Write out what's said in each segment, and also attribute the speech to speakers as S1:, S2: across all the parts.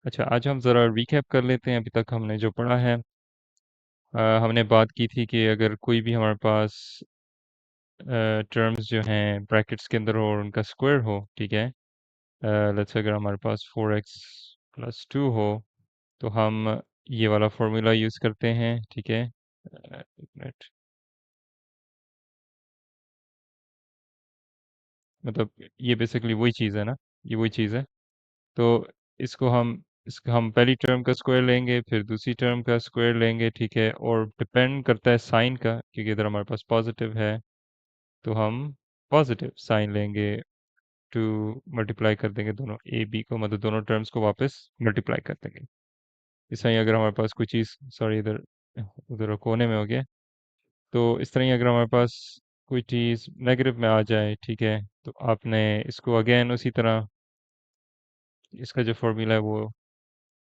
S1: अच्छा, आज हम ज़रा रिकैप कर लेते हैं अभी तक हमने जो पढ़ा है। हमने बात की थी कि अगर कोई भी हमारे पास टर्म्स जो हैं ब्रैकेट्स के अंदर हो और उनका स्क्वायर हो, ठीक है। लेट्स से अगर हमारे पास 4x+2 हो, तो हम ये वाला फॉर्मूला यूज़ करते हैं, ठीक है। एक मिनट, मतलब ये बेसिकली वही चीज़ है ना, ये वही चीज़ है। तो इसको हम पहली टर्म का स्क्वायर लेंगे, फिर दूसरी टर्म का स्क्वायर लेंगे, ठीक है। और डिपेंड करता है साइन का, क्योंकि इधर हमारे पास पॉजिटिव है, तो हम पॉजिटिव साइन लेंगे टू मल्टीप्लाई कर देंगे दोनों ए बी को, मतलब दोनों टर्म्स को वापस मल्टीप्लाई कर देंगे। इस तरह ही अगर हमारे पास कोई चीज़, सॉरी इधर उधर कोने में हो गया, तो इस तरह ही अगर हमारे पास कोई चीज़ नेगेटिव में आ जाए, ठीक है, तो आपने इसको अगेन उसी तरह, इसका जो फॉर्मूला है वो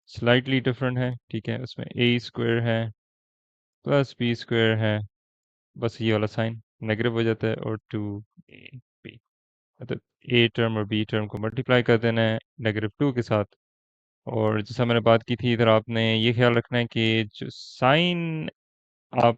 S1: स्लाइटली डिफरेंट है, ठीक है। उसमें ए स्क्वायर है प्लस बी स्क्वायर है, बस ये वाला साइन नेगेटिव हो जाता है, और टू ए बी, मतलब ए टर्म और बी टर्म को मल्टीप्लाई कर देना है -2 के साथ। और जैसा मैंने बात की थी, इधर आपने ये ख्याल रखना है कि जो साइन आप,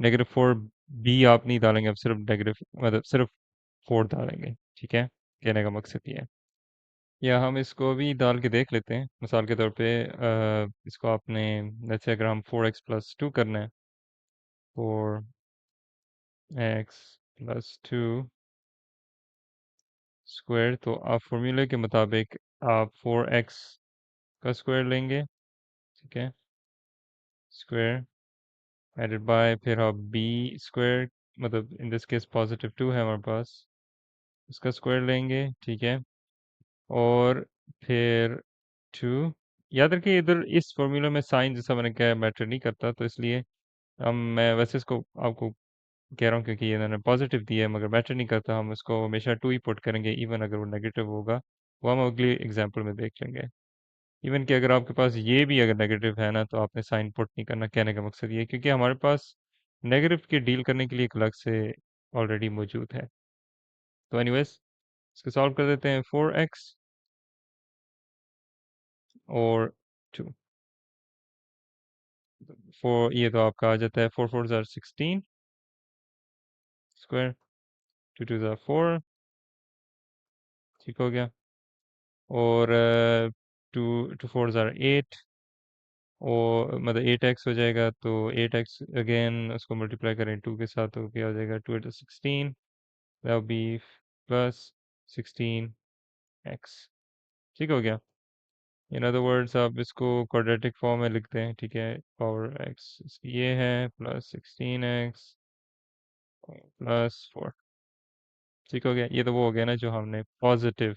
S1: -4 बी आप नहीं डालेंगे, आप सिर्फ नेगेटिव, मतलब सिर्फ 4 डालेंगे, ठीक है। कहने का मकसद ये है। या हम इसको भी डाल के देख लेते हैं मिसाल के तौर पे। इसको आपने, जैसे अगर हम 4x+2 करना है, 4x+2 स्क्वायर, तो आप फॉर्मूले के मुताबिक आप 4x का स्क्वायर लेंगे, ठीक है, स्क्वायर एडेड बाय, फिर आप बी स्क्वायर, मतलब इन दिस केस +2 है हमारे पास, उसका स्क्वायर लेंगे, ठीक है। और फिर 2, याद रखिए इधर इस फॉर्मूला में साइन, जैसा मैंने कहा, मैटर नहीं करता, तो इसलिए हम, मैं वैसे इसको आपको कह रहा हूँ क्योंकि ये इन्होंने पॉजिटिव दिया है, मगर मैटर नहीं करता, हम इसको हमेशा 2 ही पुट करेंगे, इवन अगर वो नेगेटिव होगा, वो हम अगली एग्जांपल में देख लेंगे। इवन कि अगर आपके पास ये भी अगर नेगेटिव है ना, तो आपने साइन पुट नहीं करना। कहने का मकसद ये है क्योंकि हमारे पास नेगेटिव की डील करने के लिए एक अलग से ऑलरेडी मौजूद है। तो एनीवेज, इसको सॉल्व कर देते हैं। 4x और 2, 4, ये तो आपका आ जाता है 4 4 ज़ार 16 स्क्वायर, 2 2 ज़ार 4, ठीक हो गया। और 2 2 4 ज़ार 8, और मतलब 8x हो जाएगा, तो 8x अगेन उसको मल्टीप्लाई करें 2 के साथ, तो क्या हो जाएगा, 2 8 16, that will be plus 16x, ठीक हो गया। इन अदर वर्ड्स आप इसको क्वाड्रेटिक फॉर्म में लिखते हैं, ठीक है। पावर x ये है प्लस 16x +4, ठीक हो गया। ये तो वो हो गया ना जो हमने पॉजिटिव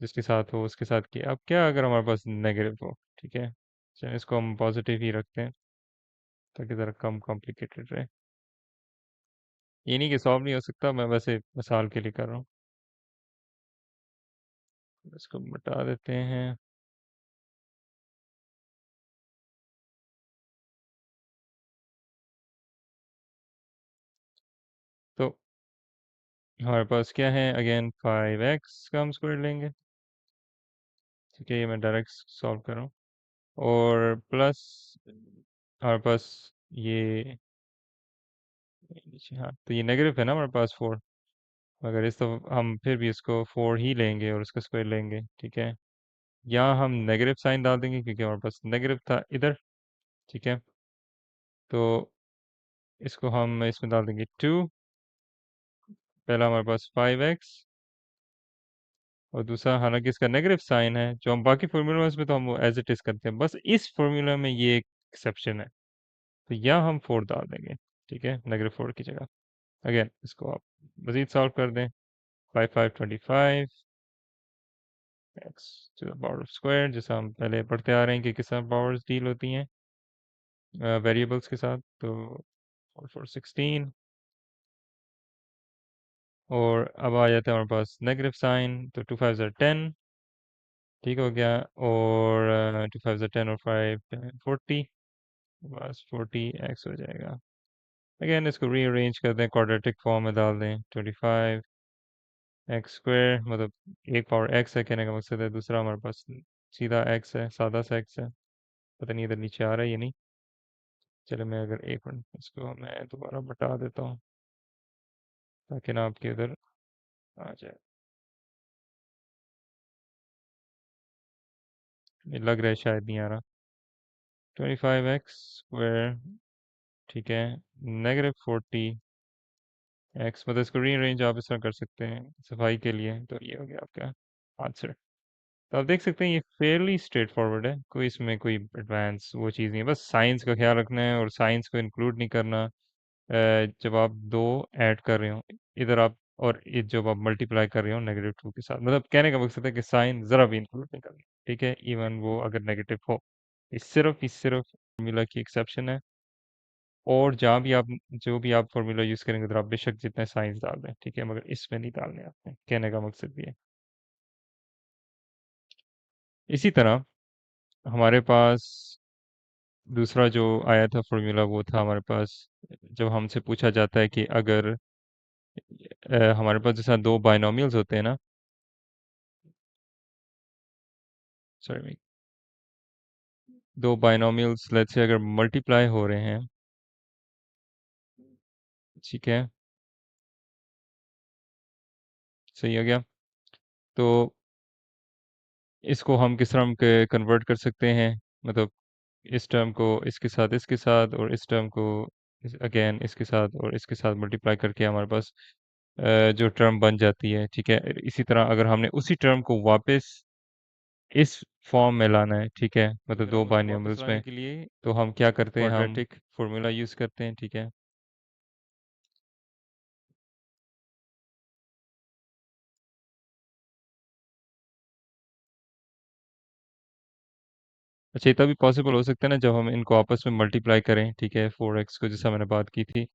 S1: जिसके साथ हो उसके साथ किया। अब क्या अगर हमारे पास नेगेटिव हो, ठीक है, चलिए इसको हम पॉजिटिव ही रखते हैं ताकि ज़रा कम कॉम्प्लिकेटेड रहे। ये नहीं कि सॉल्व नहीं हो सकता, मैं वैसे मिसाल के लिए कर रहा हूँ। इसको मिटा देते हैं। तो हमारे पास क्या है, अगेन 5x का हम स्क्वायर लेंगे, ठीक है। ये मैं डायरेक्ट सॉल्व कर रहा हूँ। और प्लस हमारे पास ये नीचे, हाँ, तो ये नेगेटिव है ना हमारे पास 4, मगर इस तो हम फिर भी इसको 4 ही लेंगे और इसका स्क्वायर लेंगे, ठीक है। यहाँ हम नेगेटिव साइन डाल देंगे क्योंकि हमारे पास नेगेटिव था इधर, ठीक है। तो इसको हम इसमें डाल देंगे 2, पहला हमारे पास 5x, और दूसरा हालांकि इसका नेगेटिव साइन है, जो हम बाकी फॉर्मूला में तो हम एज इट इज करते हैं, बस इस फॉर्मूला में ये एक एक्सेप्शन है, तो यहाँ हम 4 डाल देंगे, ठीक है, -4 की जगह। अगेन इसको आप मजीद सॉल्व कर दें। 5 5 25 x⁻², जैसा हम पहले पढ़ते आ रहे हैं कि किस तरह पावर्स डील होती हैं वेरिएबल्स के साथ। तो 4 4 16, और अब आ जाता है हमारे पास नेगेटिव साइन, तो 2 5 ज़ार 10, ठीक हो गया। और 2 5 ज़ार 10 और 5 40, बस 40x हो जाएगा। अगेन इसको रीअरेंज कर दें, क्वाड्रेटिक फॉर्म में डाल दें, 25 एक्स स्क्वायर मतलब एक पावर एक्स है कहने का मकसद है। दूसरा हमारे पास सीधा एक्स है, सादा सा एक्स है। पता नहीं इधर नीचे आ रहा है या नहीं। चलो मैं अगर एक मिनट इसको मैं दोबारा बता देता हूँ ताकि ना आपके उधर आ जाए। ये लग रहा है शायद नहीं आ रहा। 25x स्क्वायर, ठीक है, -40 एक्स, मतलब इसको रीअरेंज आप इस तरह कर सकते हैं सफाई के लिए। तो ये हो गया आपका आंसर। तो आप देख सकते हैं ये फेयरली स्ट्रेट फॉरवर्ड है, कोई इसमें कोई एडवांस वो चीज़ नहीं है। बस साइंस का ख्याल रखना है और साइंस को इंक्लूड नहीं करना। जब आप दो ऐड कर रहे हो इधर आप, और ये जब आप मल्टीप्लाई कर रहे हो -2 के साथ, मतलब कहने का मकसद है कि साइन ज़रा भी इंक्लूड नहीं करना, ठीक है, इवन वो अगर नेगेटिव हो। ये सिर्फ फॉर्मूला की एक्सेप्शन है। और जहाँ भी आप जो भी आप फॉर्मूला यूज़ करेंगे उधर आप बेशक जितने साइंस डाल दें, ठीक है, मगर इसमें नहीं डालने आपने, कहने का मकसद भी है। इसी तरह हमारे पास दूसरा जो आया था फॉर्मूला वो था हमारे पास, जब हमसे पूछा जाता है कि अगर हमारे पास जैसा दो बाइनोमियल्स होते हैं ना, सॉरी, दो बाइनोमियल्स लेट्स से अगर मल्टीप्लाई हो रहे हैं, ठीक है, सही हो गया। तो इसको हम किस तरह के कन्वर्ट कर सकते हैं, मतलब इस टर्म को इसके साथ और इस टर्म को अगेन इसके साथ और इसके साथ मल्टीप्लाई करके हमारे पास जो टर्म बन जाती है, ठीक है। इसी तरह अगर हमने उसी टर्म को वापस इस फॉर्म में लाना है, ठीक है, मतलब दो बाइनोमियल्स में, के लिए तो हम क्या करते हैं, हम क्वाड्रेटिक फॉर्मूला यूज़ करते हैं, ठीक है। अच्छा, ये तभी पॉसिबल हो सकता है ना जब हम इनको आपस में मल्टीप्लाई करें, ठीक है, 4x को जैसा मैंने बात की थी।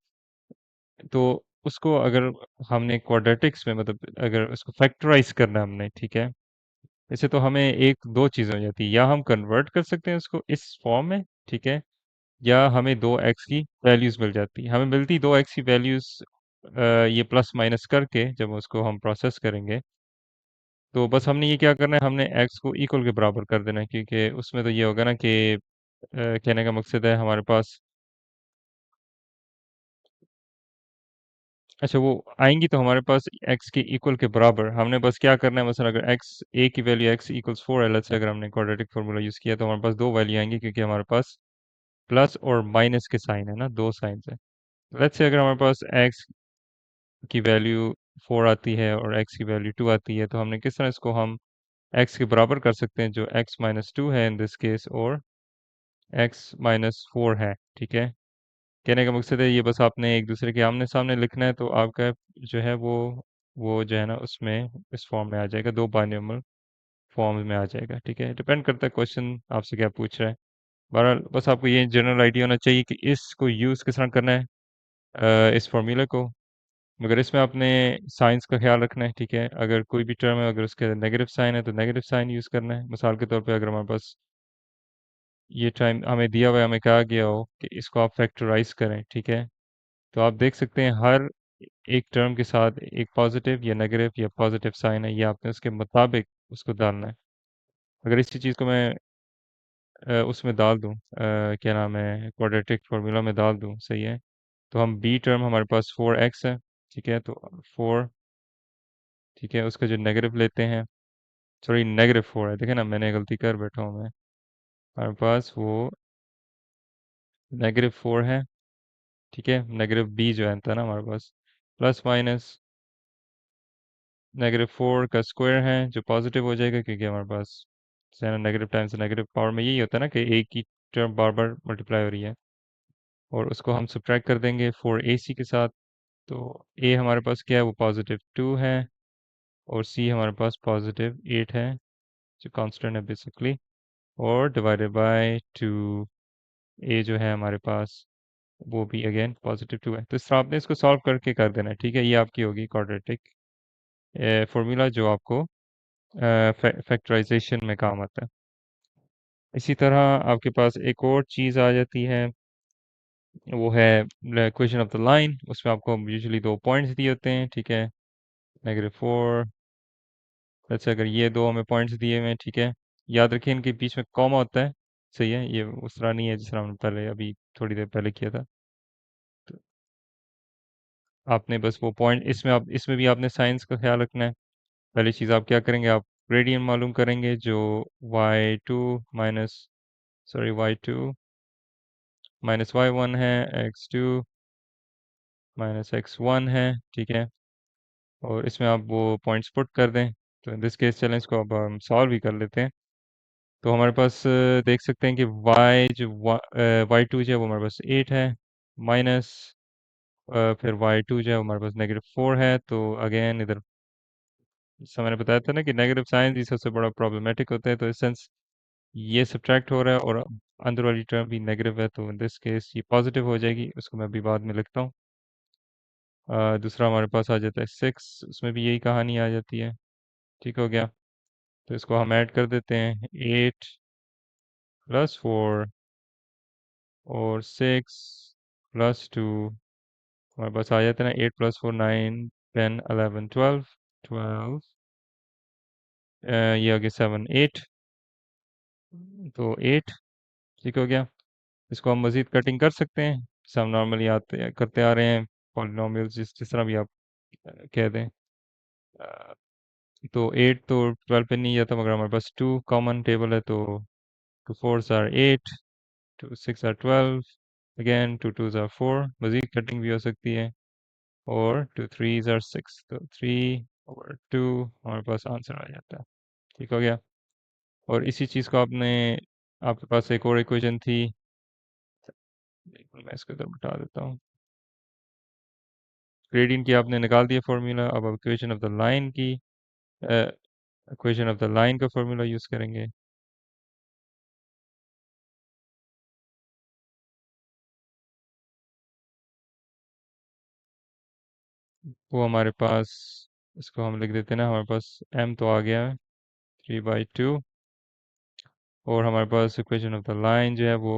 S1: तो उसको अगर हमने क्वाड्रेटिक्स में, मतलब अगर उसको फैक्टराइज करना है हमने, ठीक है, वैसे तो हमें एक दो चीज़ें हो जाती है, या हम कन्वर्ट कर सकते हैं उसको इस फॉर्म में, ठीक है, या हमें दो एक्स की वैल्यूज़ मिल जाती है। हमें मिलती दो एक्स की वैल्यूज़ ये प्लस माइनस करके जब उसको हम प्रोसेस करेंगे, तो बस हमने ये क्या करना है, हमने एक्स को इक्वल के बराबर कर देना है, क्योंकि उसमें तो ये होगा ना कि कहने का मकसद है हमारे पास, अच्छा वो आएंगी तो हमारे पास एक्स के इक्वल के बराबर। हमने बस क्या करना है, मसलन अगर एक्स ए की वैल्यू एक्स इक्वल्स 4 से अगर हमने क्वाड्रेटिक फार्मूला यूज़ किया तो हमारे पास दो वैल्यू आएंगी, क्योंकि हमारे पास प्लस और माइनस के साइन है ना, दो साइन है। लेट्स से अगर हमारे पास एक्स की वैल्यू 4 आती है और एक्स की वैल्यू 2 आती है, तो हमने किस तरह इसको हम एक्स के बराबर कर सकते हैं, जो एक्स माइनस 2 है इन दिस केस, और एक्स माइनस 4 है, ठीक है। कहने का मकसद है ये बस आपने एक दूसरे के आमने सामने लिखना है, तो आपका जो है वो जो है ना उसमें इस फॉर्म में आ जाएगा, दो बाइनोमियल फॉर्म में आ जाएगा, ठीक है। डिपेंड करता है क्वेश्चन आपसे क्या पूछ रहा है। बहरहाल बस आपको ये जनरल आइडिया होना चाहिए कि इसको यूज़ किस तरह करना है, इस फॉर्मूले को। मगर इसमें आपने साइंस का ख्याल रखना है, ठीक है। अगर कोई भी टर्म है अगर उसके नेगेटिव साइन है तो नेगेटिव साइन यूज़ करना है। मिसाल के तौर पे अगर हमारे पास ये टाइम हमें दिया हुआ है, हमें कहा गया हो कि इसको आप फैक्टराइज करें, ठीक है, तो आप देख सकते हैं हर एक टर्म के साथ एक पॉजिटिव या नेगेटिव या पॉजिटिव साइन है, ये आपने उसके मुताबिक उसको डालना है। अगर इसी चीज़ को मैं उसमें डाल दूँ, क्या नाम है, क्वाड्रेटिक फार्मूला में डाल दूँ, सही है, तो हम बी टर्म हमारे पास 4x है, ठीक है, तो 4, ठीक है, उसका जो नेगेटिव लेते हैं, सॉरी -4 है, देखें ना मैंने गलती कर बैठा हूँ मैं। हमारे पास वो -4 है, ठीक है, नेगेटिव बी जो है था ना हमारे पास, प्लस माइनस -4 का स्क्वायर है जो पॉजिटिव हो जाएगा, क्योंकि हमारे पास नेगेटिव टाइम्स नेगेटिव पावर में यही होता है ना कि एक ही टर्म बार बार मल्टीप्लाई हो रही है, और उसको हम सब्ट्रैक्ट कर देंगे 4ac के साथ। तो a हमारे पास क्या है, वो +2 है, और c हमारे पास +8 है जो कांस्टेंट है बेसिकली, और डिवाइडेड बाय 2। a जो है हमारे पास वो भी अगेन +2 है। तो इस तरह आपने इसको सॉल्व करके कर देना है, ठीक है। ये आपकी होगी क्वाड्रेटिक फॉर्मूला जो आपको फैक्टराइजेशन में काम आता है। इसी तरह आपके पास एक और चीज़ आ जाती है, वो है क्वेश्चन ऑफ द लाइन। उसमें आपको यूजुअली दो पॉइंट्स दिए होते हैं, ठीक है, -4। अच्छा, अगर ये दो हमें पॉइंट्स दिए हुए हैं, ठीक है। याद रखिए इनके बीच में कॉमा होता है। सही है, ये उस तरह नहीं है जिस तरह हमने पहले अभी थोड़ी देर पहले किया था। तो आपने बस वो पॉइंट इसमें, आप इसमें भी आपने साइंस का ख्याल रखना है। पहली चीज़ आप क्या करेंगे, आप ग्रेडियंट मालूम करेंगे जो y2 minus, sorry y2 minus y1 है, x2 माइनस x1 है, ठीक है। और इसमें आप वो पॉइंट्स पुट कर दें। तो इन दिस केस चलें इसको अब हम सॉल्व भी कर लेते हैं। तो हमारे पास देख सकते हैं कि y2 जो है वो हमारे पास 8 है, माइनस फिर y2 जो है वो हमारे पास -4 है। तो अगेन इधर जैसा मैंने बताया था ना कि नेगेटिव साइंस ही सबसे बड़ा प्रॉब्लमेटिक होता है। तो इस सेंस ये सब्ट्रैक्ट हो रहा है और अंदर वाली टर्म भी नेगेटिव है, तो इन दिस केस ये पॉजिटिव हो जाएगी। उसको मैं अभी बाद में लिखता हूँ। दूसरा हमारे पास आ जाता है 6, उसमें भी यही कहानी आ जाती है। ठीक हो गया। तो इसको हम ऐड कर देते हैं, 8 प्लस 4 और 6 प्लस 2, हमारे पास आ जाता है ना 8 प्लस 4 9 10 11 12 12, ये आ गया 7 8, तो 8। ठीक हो गया। इसको हम मज़ीद कटिंग कर सकते हैं, जैसे हम नॉर्मली आते करते आ रहे हैं, पॉलिनॉमियल्स जिस जिस तरह भी आप कह दें। अ, तो 8 तो 12 पे नहीं जाता, मगर हमारे पास 2 कॉमन टेबल है। तो 2 4s are 8, 2 6 are 12, again 2 2s are 4, मज़ीद कटिंग भी हो सकती है। और 2 3s आर 6, तो 3/2 हमारे पास आंसर आ जाता है। ठीक हो गया। और इसी चीज़ को आपने, आपके पास एक और इक्वेशन थी, मैं इसको इधर बता देता हूँ। ग्रेडियंट की आपने निकाल दिया फॉर्मूला, अब इक्वेशन ऑफ द लाइन की, इक्वेशन ऑफ द लाइन का फॉर्मूला यूज़ करेंगे। वो हमारे पास, इसको हम लिख देते हैं ना, हमारे पास m तो आ गया है 3/2, और हमारे पास इक्वेशन ऑफ द लाइन जो है वो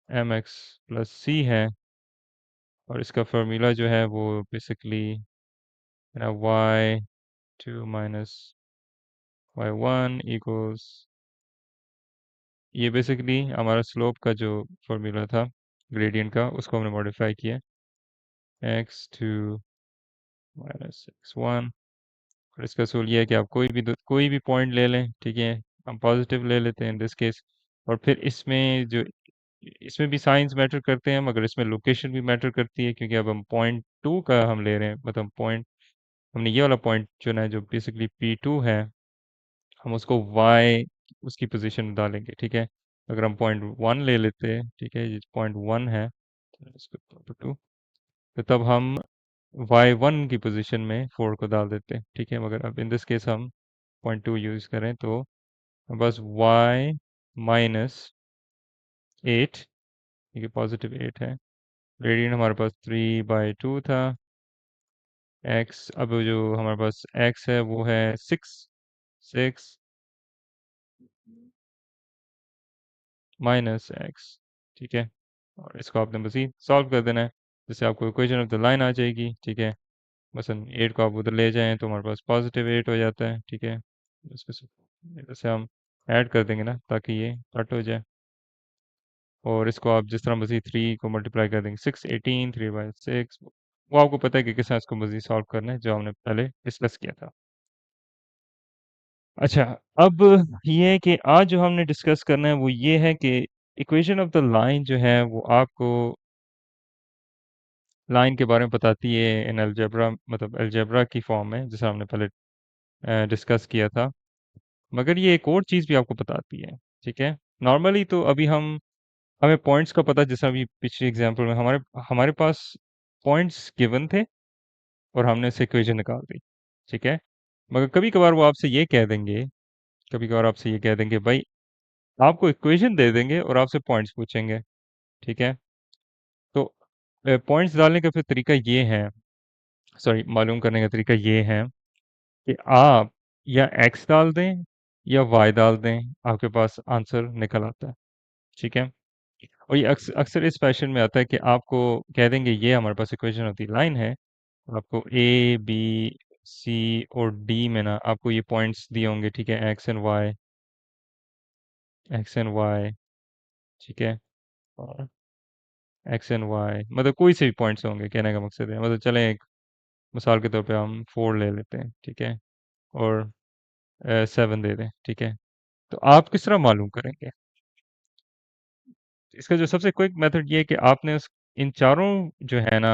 S1: mx प्लस c है। और इसका फॉर्मूला जो है वो बेसिकली ना y2 माइनस y1 इक्वल्स, ये बेसिकली हमारा स्लोप का जो फॉर्मूला था ग्रेडियंट का, उसको हमने मॉडिफाई किया, x2 माइनस x1। और इसका असूल ये है कि आप कोई भी पॉइंट ले लें, ठीक है। हम पॉजिटिव ले लेते हैं इन दिस केस। और फिर इसमें जो, इसमें भी साइंस मैटर करते हैं, मगर इसमें लोकेशन भी मैटर करती है, क्योंकि अब हम पॉइंट 2 का हम ले रहे हैं, मतलब पॉइंट, हमने ये वाला पॉइंट चुना है जो बेसिकली P2 है। हम उसको y उसकी पोजीशन में डालेंगे, ठीक है। अगर हम पॉइंट 1 ले लेते हैं, ठीक है, ये पॉइंट 1 है, तो इसको 2, तो तब हम y1 की पोजीशन में 4 को डाल देते हैं, ठीक है। मगर अब इन दिस केस हम पॉइंट 2 यूज़ करें, तो बस y माइनस 8, ठीक है, पॉजिटिव 8 है। रेडियन हमारे पास 3/2 था। x, अब जो हमारे पास x है वो है 6 6 माइनस x, ठीक है। और इसको आपने मज़ीद सॉल्व कर देना है, जिससे आपको इक्वेशन ऑफ द लाइन आ जाएगी, ठीक है। मसलन 8 को आप उधर ले जाएं तो हमारे पास पॉजिटिव 8 हो जाता है, ठीक है। इसको जैसे हम ऐड कर देंगे ना, ताकि ये कट हो जाए। और इसको आप जिस तरह मज़ीद 3 को मल्टीप्लाई कर देंगे, 6 18 3/6, वो आपको पता है कि किस तरह इसको मज़ीद सॉल्व करना है, जो हमने पहले डिस्कस किया था। अच्छा, अब ये है कि आज जो हमने डिस्कस करना है वो ये है कि इक्वेशन ऑफ द लाइन जो है वो आपको लाइन के बारे में बताती है इन अलजेब्रा, मतलब अलजेब्रा की फॉर्म में, जैसा हमने पहले डिस्कस किया था। मगर ये एक और चीज़ भी आपको बताती है, ठीक है। नॉर्मली तो अभी हम, हमें पॉइंट्स का पता, जैसा अभी पिछले एग्जांपल में हमारे हमारे पास पॉइंट्स गिवन थे और हमने उससे इक्वेशन निकाल दी, ठीक है। मगर कभी कभार वो आपसे ये कह देंगे, कभी कभार आपसे ये कह देंगे भाई, आपको इक्वेशन दे देंगे और आपसे पॉइंट्स पूछेंगे, ठीक है। तो पॉइंट्स डालने का फिर तरीका ये है, सॉरी, मालूम करने का तरीका ये है कि आप या एक्स डाल दें या वाई डाल दें, आपके पास आंसर निकल आता है, ठीक है। और ये अक्सर इस फैशन में आता है कि आपको कह देंगे ये हमारे पास इक्वेशन ऑफ द लाइन है, आपको ए बी सी और डी में ना आपको ये पॉइंट्स दिए होंगे, ठीक है, एक्स एंड वाई, ठीक है, और एक्स एंड वाई मतलब कोई से भी पॉइंट्स होंगे, कहने का मकसद है, मतलब चलें एक मिसाल के तौर पे हम 4 ले लेते हैं, ठीक है, और 7 दे दें, ठीक है। तो आप किस तरह मालूम करेंगे? इसका जो सबसे क्विक मेथड ये है कि आपने उस इन चारों जो है ना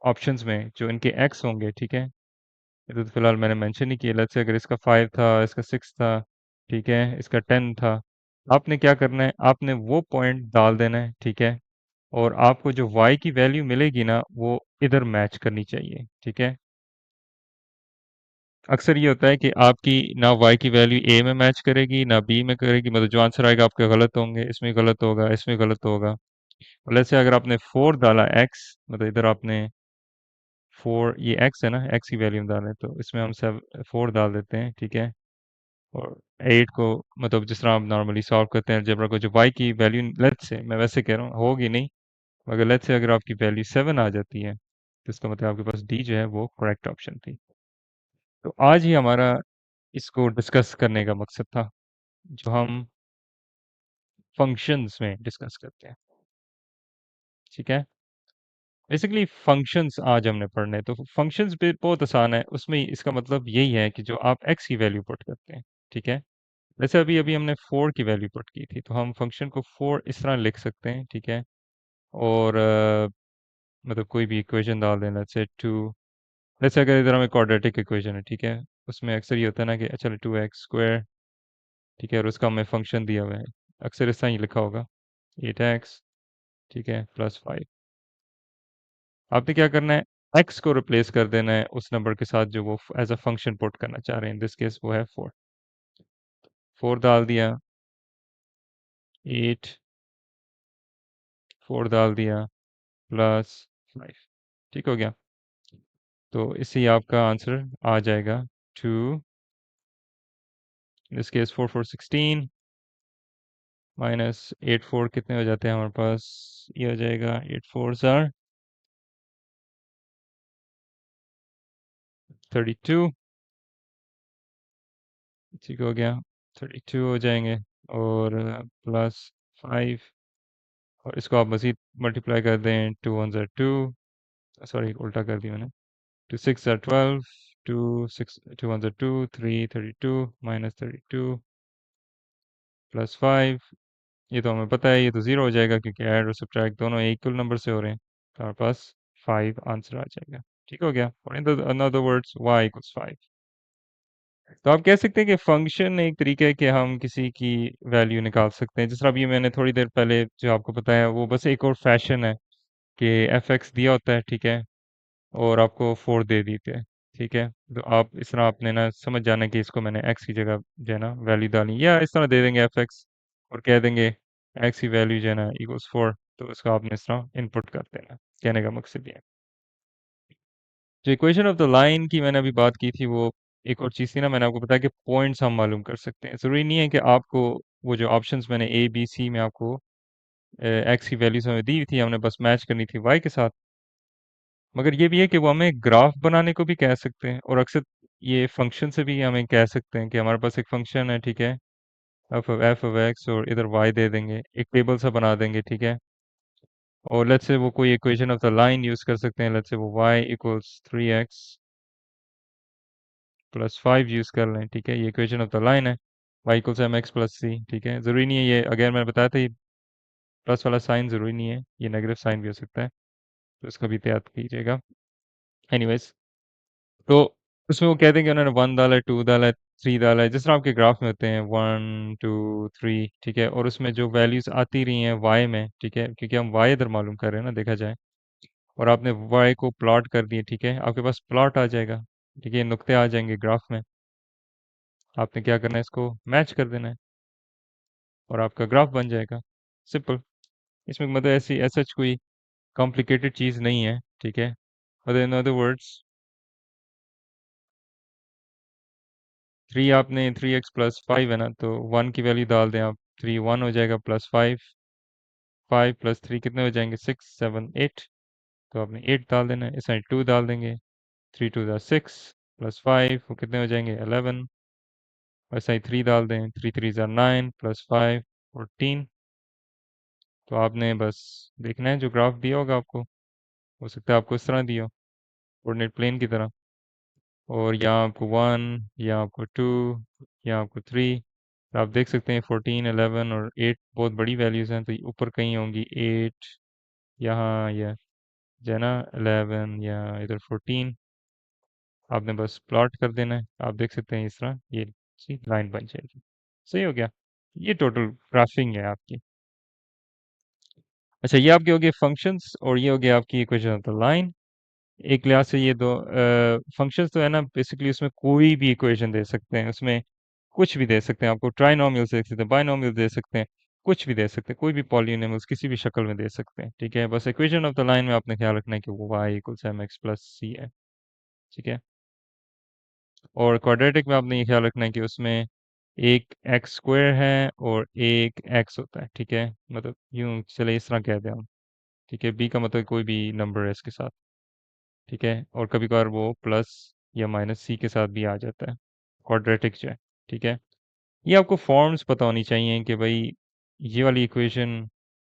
S1: ऑप्शंस में जो इनके एक्स होंगे, ठीक है, ये तो फिलहाल मैंने मेंशन नहीं किया, लेट्स से अगर इसका 5 था, इसका 6 था, ठीक है, इसका 10 था, आपने क्या करना है, आपने वो पॉइंट डाल देना है, ठीक है, और आपको जो y की वैल्यू मिलेगी ना वो इधर मैच करनी चाहिए, ठीक है। अक्सर ये होता है कि आपकी ना y की वैल्यू a में मैच करेगी ना b में करेगी, मतलब जो आंसर आएगा आपके गलत होंगे, इसमें गलत होगा, इसमें गलत होगा। और जैसे अगर आपने 4 डाला x, मतलब इधर आपने 4, ये x है ना, x की वैल्यू हम डालें तो इसमें हम सब 4 डाल देते हैं, ठीक है, और 8 को, मतलब जिस तरह आप नॉर्मली सॉल्व करते हैं अलजेब्रा को, जो y की वैल्यू, लेट्स से मैं वैसे कह रहा हूँ होगी नहीं, मगर लेट्स से अगर आपकी वैल्यू 7 आ जाती है तो इसका मतलब आपके पास डी जो है वो करेक्ट ऑप्शन थी। तो आज ही हमारा इसको डिस्कस करने का मकसद था, जो हम फंक्शंस में डिस्कस करते हैं, ठीक है। बेसिकली फंक्शंस आज हमने पढ़ने हैं, तो फंक्शंस भी बहुत आसान है, उसमें इसका मतलब यही है कि जो आप x की वैल्यू पुट करते हैं, ठीक है। जैसे अभी अभी हमने 4 की वैल्यू पुट की थी, तो हम फंक्शन को 4 इस तरह लिख सकते हैं, ठीक है, और मतलब कोई भी इक्वेशन डाल देना, जैसे 2, जैसे अगर इधर हमें क्वाड्रेटिक इक्वेशन है, ठीक है, उसमें अक्सर ये होता है ना कि चलो 2x² ठीक है, और उसका हमें फंक्शन दिया हुआ है, अक्सर इस तरह ही लिखा होगा 8x, ठीक है, +5। आपने क्या करना है, x को रिप्लेस कर देना है उस नंबर के साथ जो वो एज अ फंक्शन पुट करना चाह रहे हैं, इन दिस केस वो है 4। 4 डाल दिया, 8, 4 डाल दिया, +5, ठीक हो गया। तो इससे ही आपका आंसर आ जाएगा 2, दिस केस 4 4 16 माइनस 8 4 कितने हो जाते हैं हमारे पास, ये हो जाएगा 8 4 आर 32, ठीक हो गया, 32 हो जाएंगे, और +5, और इसको आप मज़ीद मल्टीप्लाई कर दें, 2 1 ज़ा 2, सॉरी उल्टा कर दिया मैंने, 2 6 ज़ा 12, 2 1 ज़ा 2, 3 32 माइनस 32 +5, ये तो हमें पता है, ये तो ज़ीरो हो जाएगा क्योंकि ऐड और सब्ट्रैक्ट दोनों इक्वल नंबर से हो रहे हैं, तो हमारे पास 5 आंसर आ जाएगा, ठीक हो गया, और in other words y equals 5। तो आप कह सकते हैं कि फंक्शन एक तरीका है कि हम किसी की वैल्यू निकाल सकते हैं, जिस तरह अभी मैंने थोड़ी देर पहले जो आपको बताया वो बस एक और फैशन है कि एफ एक्स दिया होता है, ठीक है, और आपको 4 दे देते हैं, ठीक है, तो आप इस तरह आपने ना समझ जाना कि इसको मैंने एक्स की जगह जो है ना वैल्यू डाली, या इस तरह दे देंगे एफ एक्स और कह देंगे एक्स की वैल्यू जो है ना इक्वल्स 4, तो उसको आपने इस तरह इनपुट कर देना, कहने का मकसद ये है। जो इक्वेशन ऑफ द लाइन की मैंने अभी बात की थी, वो एक और चीज़ थी ना, मैंने आपको बताया कि पॉइंट्स हम मालूम कर सकते हैं, ज़रूरी नहीं है कि आपको वो जो ऑप्शंस मैंने ए बी सी में आपको एक्स की वैल्यूज हमें दी थी, हमने बस मैच करनी थी वाई के साथ, मगर ये भी है कि वो हमें ग्राफ बनाने को भी कह सकते हैं, और अक्सर ये फंक्शन से भी हमें कह सकते हैं कि हमारे पास एक फंक्शन है, ठीक है, एफ ऑफ एक्स, और इधर वाई दे देंगे, एक टेबल सा बना देंगे, ठीक है, और लेट्स से वो कोई equation of the line use कर सकते हैं, लेट्स से वो वाई इक्वल्स 3x +5 यूज कर लें, ठीक है, ये इक्वेशन ऑफ द लाइन है, y equals m x plus c, ठीक है, ज़रूरी नहीं है ये, अगर मैंने बताया था ये प्लस वाला साइन ज़रूरी नहीं है, ये नेगेटिव साइन भी हो सकता है, तो इसका भी एहतियात कीजिएगा। एनीवेज, तो उसमें वो कहते हैं कि उन्होंने 1 डाला है, 2 डाला है, 3 डाला है, जिस तरह आपके ग्राफ में होते हैं 1 2 3, ठीक है, और उसमें जो वैल्यूज आती रही हैं वाई में, ठीक है, क्योंकि हम वाई इधर मालूम कर रहे हैं ना, देखा जाए, और आपने वाई को प्लॉट कर दिए, ठीक है, आपके पास प्लॉट आ जाएगा, ठीक है, नुक्ते आ जाएंगे ग्राफ में, आपने क्या करना है, इसको मैच कर देना है और आपका ग्राफ बन जाएगा, सिंपल। इसमें मतलब ऐसी सच कोई कॉम्प्लिकेटेड चीज़ नहीं है, ठीक है, मतलब इन अदर वर्ड्स 3, आपने 3x + 5 है ना, तो 1 की वैल्यू डाल दें आप, 3 1 हो जाएगा, +5, 5 + 3 कितने हो जाएंगे, 6 7 8, तो आपने 8 डाल देना है, इस साइड 2 डाल देंगे, 3 टू ज़ा 6 प्लस 5 वो कितने हो जाएंगे 11। वैसा ही 3 डाल दें, 3 3 ज़ा 9 प्लस 5 14। तो आपने बस देखना है जो ग्राफ दिया होगा आपको, हो सकता है आपको इस तरह दिया हो, कोऑर्डिनेट प्लेन की तरह। और यहाँ आपको 1, यहाँ आपको 2, यहाँ आपको 3। तो आप देख सकते हैं 14, 11 और 8 बहुत बड़ी वैल्यूज़ हैं, तो ये ऊपर कहीं होंगी 8 यहाँ, या जो है ना 11 या इधर 14। आपने बस प्लॉट कर देना है, आप देख सकते हैं इस तरह ये सी लाइन बन जाएगी। सही हो गया। ये टोटल ग्राफिंग है आपकी। अच्छा, ये आपके हो गए फंक्शंस और ये हो गया आपकी इक्वेशन ऑफ द लाइन। एक लिहाज से ये दो फंक्शंस तो है ना, बेसिकली उसमें कोई भी इक्वेशन दे सकते हैं, उसमें कुछ भी दे सकते हैं, आपको ट्राइनोमियल्स दे सकते हैं, बाइनोमियल्स दे सकते हैं, कुछ भी दे सकते हैं, कोई भी पॉलिनोमियल्स किसी भी शक्ल में दे सकते हैं। ठीक है, बस इक्वेशन ऑफ द लाइन में आपने ख्याल रखना है कि वो y equals m x plus c है। ठीक है, और क्वाड्रेटिक में आपने ये ख्याल रखना है कि उसमें एक एक्स स्क्वायर है और एक एक्स होता है। ठीक है, मतलब यूं चले इस तरह कह दें हम। ठीक है, बी का मतलब कोई भी नंबर है इसके साथ। ठीक है, और कभी कभार वो प्लस या माइनस सी के साथ भी आ जाता है, क्वाड्रेटिक जो है। ठीक है, ये आपको फॉर्म्स पता होनी चाहिए कि भाई ये वाली equation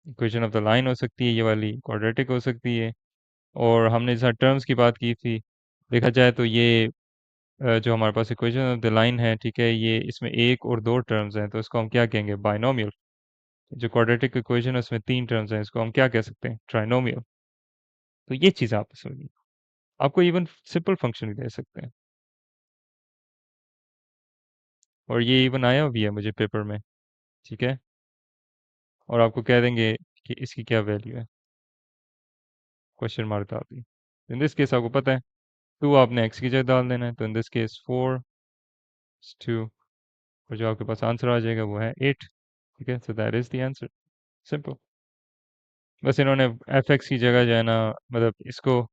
S1: equation of the line हो सकती है, ये वाली क्वाड्रेटिक हो सकती है। और हमने जैसा टर्म्स की बात की थी, देखा जाए तो ये जो हमारे पास इक्वेशन ऑफ द लाइन है, ठीक है, ये इसमें एक और दो टर्म्स हैं, तो इसको हम क्या कहेंगे, बाइनोमियल। जो क्वाड्रेटिक इक्वेशन है उसमें तीन टर्म्स हैं, इसको हम क्या कह सकते हैं, ट्राइनोमियल। तो ये चीज़ आप समझिए। आपको इवन सिंपल फंक्शन भी दे सकते हैं, और ये इवन आया भी है मुझे पेपर में। ठीक है, और आपको कह देंगे कि इसकी क्या वैल्यू है, क्वेश्चन मार्क डाल दी। इन दिस केस आपको पता है 2 आपने x की जगह डाल देना है, तो इन दिस केस 4 2, और जो आपके पास आंसर आ जाएगा वो है 8। ठीक है, so that is the answer, simple. बस इन्होंने एफ एक्स की जगह जो है ना, मतलब इसको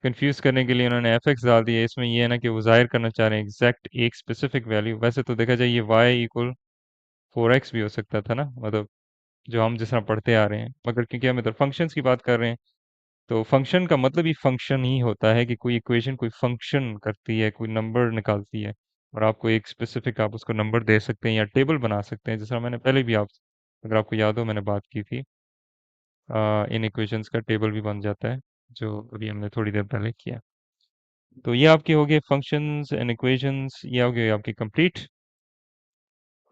S1: कंफ्यूज करने के लिए उन्होंने एफ एक्स डाल दिया। इसमें ये है ना कि वो जाहिर करना चाह रहे हैं एग्जैक्ट एक स्पेसिफिक वैल्यू। वैसे तो देखा जाए ये वाई इक्वल 4x भी हो सकता था ना, मतलब जो हम जिस तरह पढ़ते आ रहे हैं, मगर क्योंकि हम इधर फंक्शंस की बात कर रहे हैं, तो फंक्शन का मतलब ही फंक्शन ही होता है कि कोई इक्वेशन कोई फंक्शन करती है, कोई नंबर निकालती है, और आपको एक स्पेसिफिक आप उसको नंबर दे सकते हैं या टेबल बना सकते हैं। जैसा मैंने पहले भी आप, अगर आपको याद हो मैंने बात की थी, इन इक्वेशंस का टेबल भी बन जाता है, जो अभी हमने थोड़ी देर पहले किया। तो ये आपके हो गए फंक्शंस एंड इक्वेशंस, ये हो गए आपकी कंप्लीट।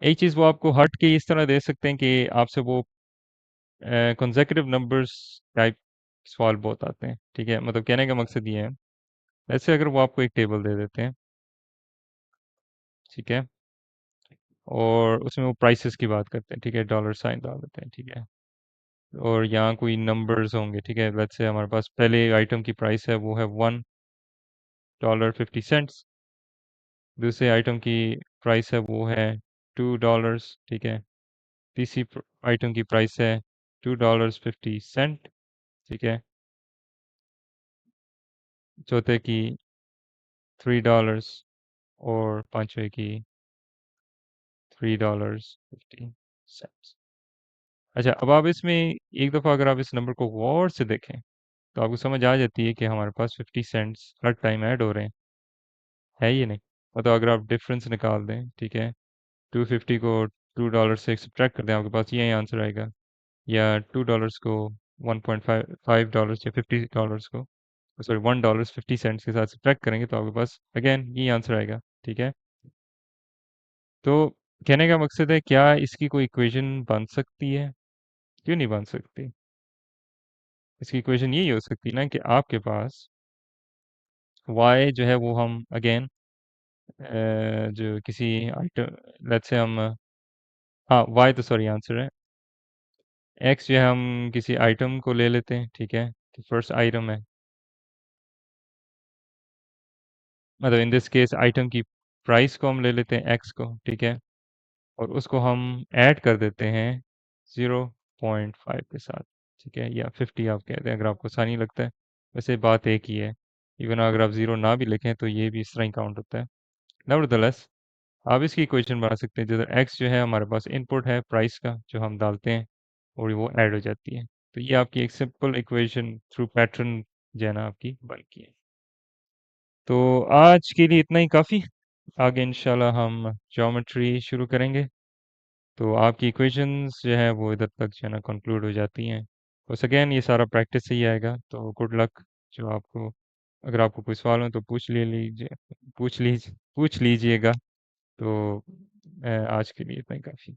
S1: एक चीज़ वो आपको हट के इस तरह दे सकते हैं कि आपसे वो कंसेक्यूटिव नंबर्स टाइप सवाल बहुत आते हैं। ठीक है, मतलब कहने का मकसद ये है, ऐसे अगर वो आपको एक टेबल दे देते हैं, ठीक है, और उसमें वो प्राइसेस की बात करते हैं, ठीक है, डॉलर साइन डाल देते हैं, ठीक है, और यहाँ कोई नंबर्स होंगे, ठीक है, लेट्स से हमारे पास पहले आइटम की प्राइस है वो है $1.50। दूसरे आइटम की प्राइस है वो है $2। ठीक है, तीसरी आइटम की प्राइस है $2.50। ठीक है, चौथे की $3 और पांचवे की $3.50। अच्छा, अब आप इसमें एक दफ़ा अगर आप इस नंबर को गौर से देखें, तो आपको समझ आ जाती है कि हमारे पास 50 सेंट्स हर टाइम ऐड हो रहे हैं, है ये नहीं? मतलब अगर आप डिफरेंस निकाल दें, ठीक है, 250 को $2 से सब्ट्रैक्ट कर दें, आपके पास यही आंसर आएगा। या $2 को 1.5 या $50 को, सॉरी $1.50 के साथ सब्ट्रैक्ट करेंगे, तो आपके पास अगेन यही आंसर आएगा। ठीक है, तो कहने का मकसद है क्या इसकी कोई इक्वेशन बन सकती है? क्यों नहीं बन सकती? इसकी इक्वेशन यही हो सकती है ना कि आपके पास y जो है वो हम अगेन जो किसी आइटम, लेट्स से हम, हाँ y तो सॉरी आंसर है, x जो है हम किसी आइटम को ले लेते हैं। ठीक है, तो फर्स्ट आइटम है, मतलब इन दिस केस आइटम की प्राइस को हम ले लेते हैं x को। ठीक है, और उसको हम ऐड कर देते हैं 0.5 के साथ। ठीक है, या 50 आप कहते हैं अगर आपको आसानी लगता है, वैसे बात एक ही है। इवन अगर आप ज़ीरो ना भी लिखें तो ये भी इस तरह ही काउंट होता है। नेवरदलेस आप इसकी इक्वेशन बना सकते हैं, जिधर एक्स जो है हमारे पास इनपुट है प्राइस का जो हम डालते हैं, और वो ऐड हो जाती है। तो ये आपकी एक सिंपल इक्वेशन थ्रू पैटर्न जो है ना आपकी बन गई है। तो आज के लिए इतना ही काफ़ी। आगे इंशाल्लाह हम ज्योमेट्री शुरू करेंगे। तो आपकी इक्वेशंस जो है वो इधर तक जो है ना कंक्लूड हो जाती हैं। बस अगेन ये सारा प्रैक्टिस से ही आएगा, तो गुड लक। जो आपको अगर आपको कोई सवाल हो तो पूछ लीजिएगा। तो आज के लिए इतना ही काफ़ी।